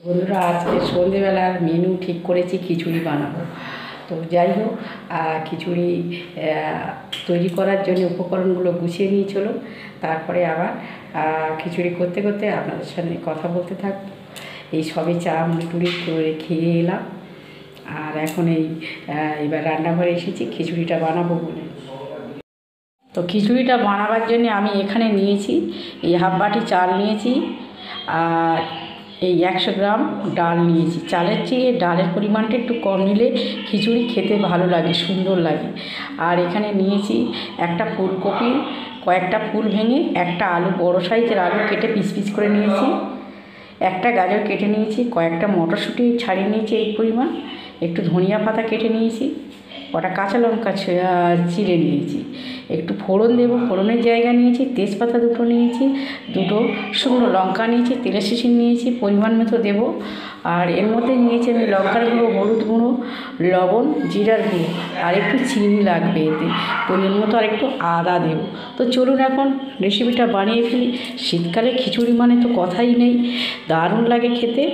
বন্ধুরা আজকে সন্ধেবেলার মেনু ঠিক করেছি খিচুড়ি বানাবো। তো যাই হোক, খিচুড়ি তৈরি করার জন্য উপকরণগুলো গুছিয়ে নিয়ে চলো, তারপরে আবার খিচুড়ি করতে করতে আপনাদের সাথে কথা বলতে থাকবো। এই সবে চা মুড়ি করে খেয়ে এলাম, আর এখন এবার রান্নাঘরে এসেছি খিচুড়িটা বানাবো বলে। তো খিচুড়িটা বানাবার জন্য আমি এখানে নিয়েছি এই হাফ বাটি চাল নিয়েছি, আর এই 100 গ্রাম ডাল নিয়েছি। চালের চেয়ে ডালের পরিমাণটা একটু কম নিলে খিচুড়ি খেতে ভালো লাগে, সুন্দর লাগে। আর এখানে নিয়েছি একটা ফুলকপি, কয়েকটা ফুল ভেঙে, একটা আলু, বড় সাইজের আলু কেটে পিস পিস করে নিয়েছি, একটা গাজর কেটে নিয়েছি, কয়েকটা মটরশুঁটি ছাড়িয়ে নিয়েছি এই পরিমাণ, একটু ধনিয়া পাতা কেটে নিয়েছি, কটা কাঁচা লঙ্কা চিড়ে নিয়েছি, একটু ফোড়ন দেবো, ফোড়নের জায়গা নিয়েছি, তেজপাতা দুটো নিয়েছি, দুটো শুকনো লঙ্কা নিয়েছি, তেলের শিশির নিয়েছি, পরিমাণ মতো দেবো। আর এর মধ্যে নিয়েছি আমি লঙ্কার গুঁড়ো, হলুদ গুঁড়ো, লবণ, জিরার গুঁড়ো, আর একটু চিনি লাগবে এতে, পরিমাণ মতো আর একটু আদা দেবো। তো চলুন এখন রেসিপিটা বানিয়ে ফেলি। শীতকালে খিচুড়ি মানে তো কথাই নেই, দারুণ লাগে খেতে।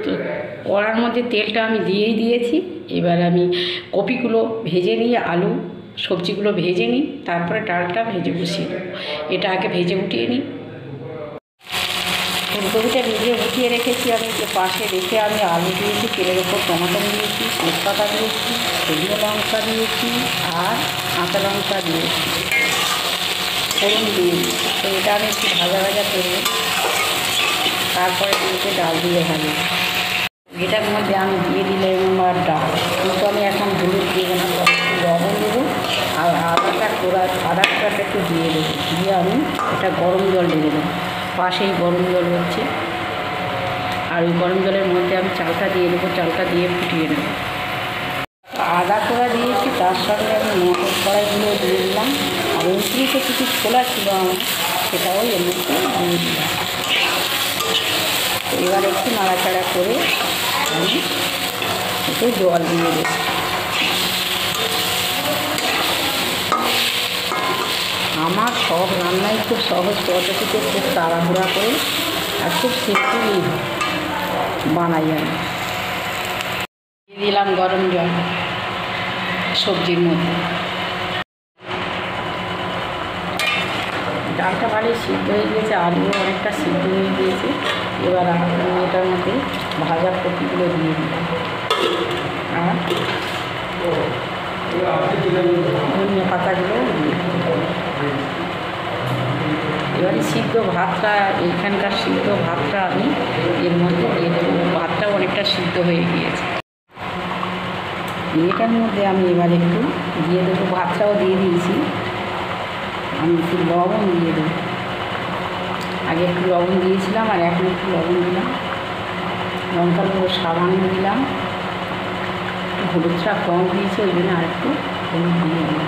তো কড়ার মধ্যে তেলটা আমি দিয়েই দিয়েছি। এবার আমি কপিগুলো ভেজে নিয়ে, আলু সবজিগুলো ভেজে নিই, তারপরে ডালটা ভেজে বসিয়ে দেবো। এটা আগে ভেজে উঠিয়ে নিই। ফুলকপিটা ভেজে উঠিয়ে রেখেছি আমি, যে পাশে রেখে আমি আলু দিয়েছি, তেলের ওপর টমেটো দিয়েছি, তেজপাতা দিয়েছি, শুকনো লঙ্কা দিয়েছি, আর কাঁচা লঙ্কা দিয়েছি, ফোড়ন দিয়েছি। তো এটা আমি একটু ভাজা ভাজা করবো, তারপরে দিয়েছে ডাল দিয়ে ভালো। এটার মধ্যে আমি দিয়ে দিলাম আমার ডাল, কিন্তু আমি এখন হলুদ দেবো না, একটু লবণ দেবো, আর আদাটা একটু দিয়ে দেবো, দিয়ে আমি এটা গরম জল দিয়ে দেবো। পাশেই গরম জল হচ্ছে, আর ওই গরম জলের মধ্যে আমি চালটা দিয়ে দেবো, চালটা দিয়ে ফুটিয়ে নেবো। আদা কোড়া দিয়েছি, তার সঙ্গে আমি মটর কড়াইগুলো দিয়ে দিলাম, আর উঁচড়িতে কিছু ছোলা ছিল আমার, সেটাও এর মধ্যে দিয়ে দিলাম। এবার একটু নাড়াচাড়া করে আমি একটু জল দিয়ে দেব। আমার সব রান্নাই খুব সহজ পদ্ধতিতে, খুব তাড়াহুড়া করে আর খুব সিম্পলই বানাই আমি। দিয়ে দিলাম গরম জল সবজির মধ্যে। ডালটা ভালোই সিদ্ধ হয়ে গিয়েছে, আলুও অনেকটা সিদ্ধ হয়ে গিয়েছে। এবার আমি এটার মধ্যে ভাজা কপিগুলো দিয়ে দিলাম, আর ধনিয়া পাতাগুলো দিয়ে দিলাম। এবারে সিদ্ধ ভাতটা, এইখানকার সিদ্ধ ভাতটা আমি এর মধ্যে দিয়ে দেবো। ভাতটাও অনেকটা সিদ্ধ হয়ে গিয়েছে। এটার মধ্যে আমি এবার একটু দিয়ে দেবো, ভাতটাও দিয়ে দিয়েছি, আমি একটু লবণ দিয়ে দেবো। আগে একটু লবণ দিয়েছিলাম, আর এখন একটু লবণ দিলাম, লঙ্কার গুঁড়ো সামান্য দিলাম, একটু হলুদটা কম দিয়েছে, ওই জন্য আর একটু হলুদ দিয়ে দিলাম,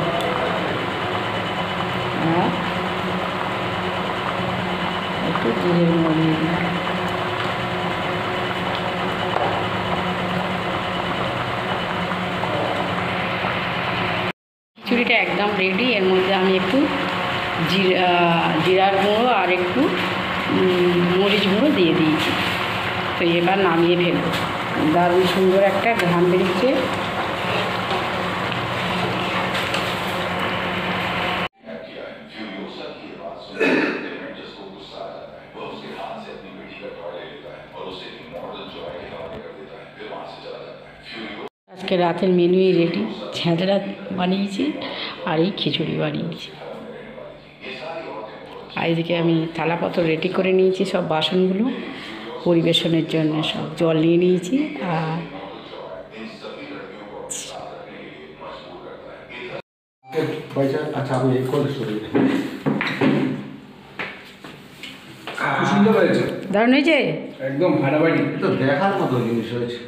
আর একটু জিরের গুঁড়ো দিয়ে দিলাম। খিচুড়িটা একদম রেডি। এর মধ্যে আমি একটু জিরার গুঁড়ো আর একটু মরিচ গুঁড়ো দিয়ে দিয়েছি। তো এবার নামিয়ে ফেলবো। দারুণ সুন্দর একটা ঘ্রাণ বেরিয়েছে। আজকে রাতের মেনুই রেডি। ছেঁচড়া বানিয়েছি আর এই খিচুড়ি বানিয়েছি। আর এদিকে আমি থালাপত্র রেডি করে নিয়েছি, সব বাসনগুলো পরিবেশনের জন্য সব জল নিয়ে নিয়েছি। আর দারুণ হয়েছে, একদম ফাটাফাটি, তো দেখার মতো জিনিস হয়েছে।